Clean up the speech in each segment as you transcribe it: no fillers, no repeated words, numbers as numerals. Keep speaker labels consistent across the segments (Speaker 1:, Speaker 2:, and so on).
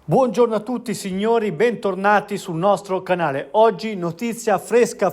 Speaker 1: Buongiorno a tutti signori, bentornati sul nostro canale. Oggi notizia fresca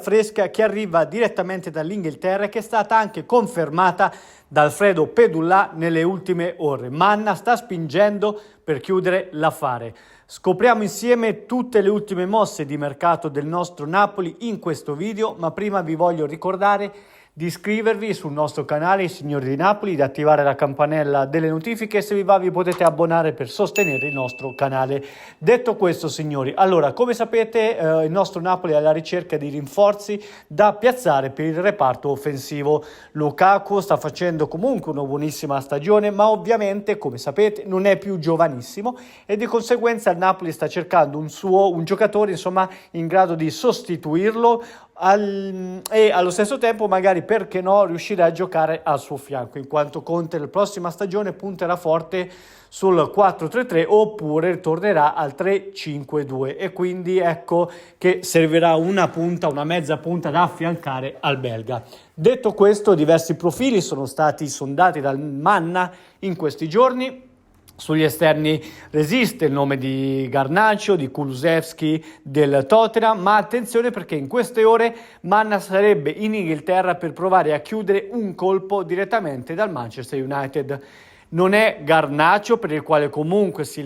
Speaker 1: che arriva direttamente dall'Inghilterra e che è stata anche confermata da Alfredo Pedullà nelle ultime ore. Manna sta spingendo per chiudere l'affare. Scopriamo insieme tutte le ultime mosse di mercato del nostro Napoli in questo video, ma prima vi voglio ricordare di iscrivervi sul nostro canale, i signori di Napoli, di attivare la campanella delle notifiche e se vi va vi potete abbonare per sostenere il nostro canale. Detto questo signori, allora come sapete il nostro Napoli è alla ricerca di rinforzi da piazzare per il reparto offensivo. Lukaku sta facendo comunque una buonissima stagione, ma ovviamente come sapete non è più giovanissimo e di conseguenza il Napoli sta cercando un giocatore insomma in grado di sostituirlo e allo stesso tempo magari, perché no, riuscire a giocare al suo fianco, in quanto Conte la prossima stagione punterà forte sul 4-3-3 oppure tornerà al 3-5-2 e quindi ecco che servirà una mezza punta da affiancare al belga. Detto questo, diversi profili sono stati sondati dal Manna in questi giorni. Sugli esterni resiste il nome di Garnacho, di Kulusevski, del Tottenham, ma attenzione perché in queste ore Manna sarebbe in Inghilterra per provare a chiudere un colpo direttamente dal Manchester United. Non è Garnacho, per il quale comunque si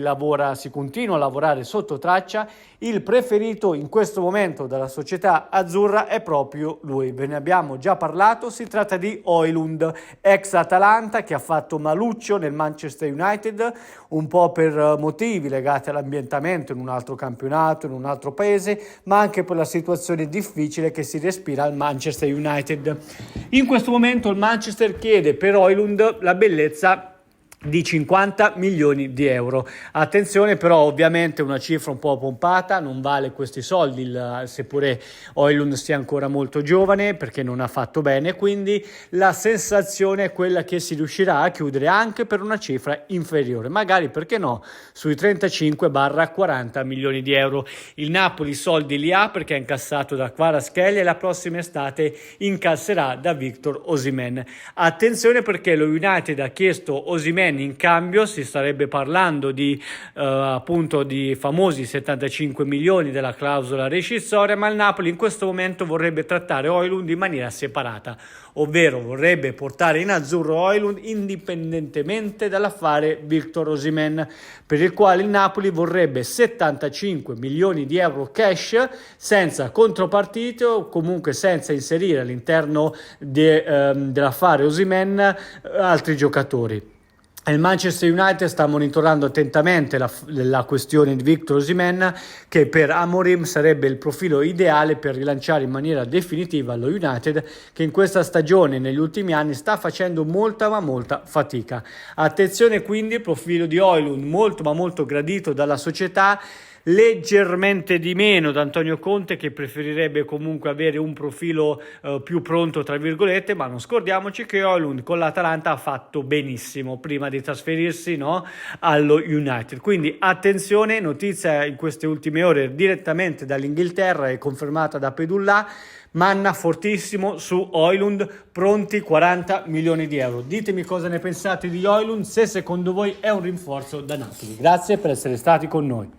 Speaker 1: continua a lavorare sotto traccia. Il preferito in questo momento dalla società azzurra è proprio lui. Ve ne abbiamo già parlato, si tratta di Højlund, ex Atalanta, che ha fatto maluccio nel Manchester United, un po' per motivi legati all'ambientamento in un altro campionato, in un altro paese, ma anche per la situazione difficile che si respira al Manchester United. In questo momento il Manchester chiede per Højlund la bellezza di 50 milioni di euro. Attenzione però, ovviamente una cifra un po' pompata, non vale questi soldi, seppure Højlund sia ancora molto giovane, perché non ha fatto bene, quindi la sensazione è quella che si riuscirà a chiudere anche per una cifra inferiore, magari perché no, sui 35-40 milioni di euro. Il Napoli soldi li ha perché ha incassato da Kvaratskhelia e la prossima estate incasserà da Victor Osimhen. Attenzione perché lo United ha chiesto Osimhen in cambio, si starebbe parlando di appunto di famosi 75 milioni della clausola rescissoria, ma il Napoli in questo momento vorrebbe trattare Højlund in maniera separata, ovvero vorrebbe portare in azzurro Højlund indipendentemente dall'affare Victor Osimhen, per il quale il Napoli vorrebbe 75 milioni di euro cash senza contropartite o comunque senza inserire all'interno dell'affare Osimhen altri giocatori. Il Manchester United sta monitorando attentamente la questione di Victor Osimhen, che per Amorim sarebbe il profilo ideale per rilanciare in maniera definitiva lo United, che in questa stagione negli ultimi anni sta facendo molta fatica. Attenzione quindi, il profilo di Højlund molto gradito dalla società, leggermente di meno da Antonio Conte, che preferirebbe comunque avere un profilo più pronto tra virgolette, ma non scordiamoci che Højlund con l'Atalanta ha fatto benissimo prima di trasferirsi allo United. Quindi attenzione, notizia in queste ultime ore direttamente dall'Inghilterra e confermata da Pedullà. Manna fortissimo su Højlund, pronti 40 milioni di euro. Ditemi cosa ne pensate di Højlund, se secondo voi è un rinforzo da Napoli. Grazie per essere stati con noi.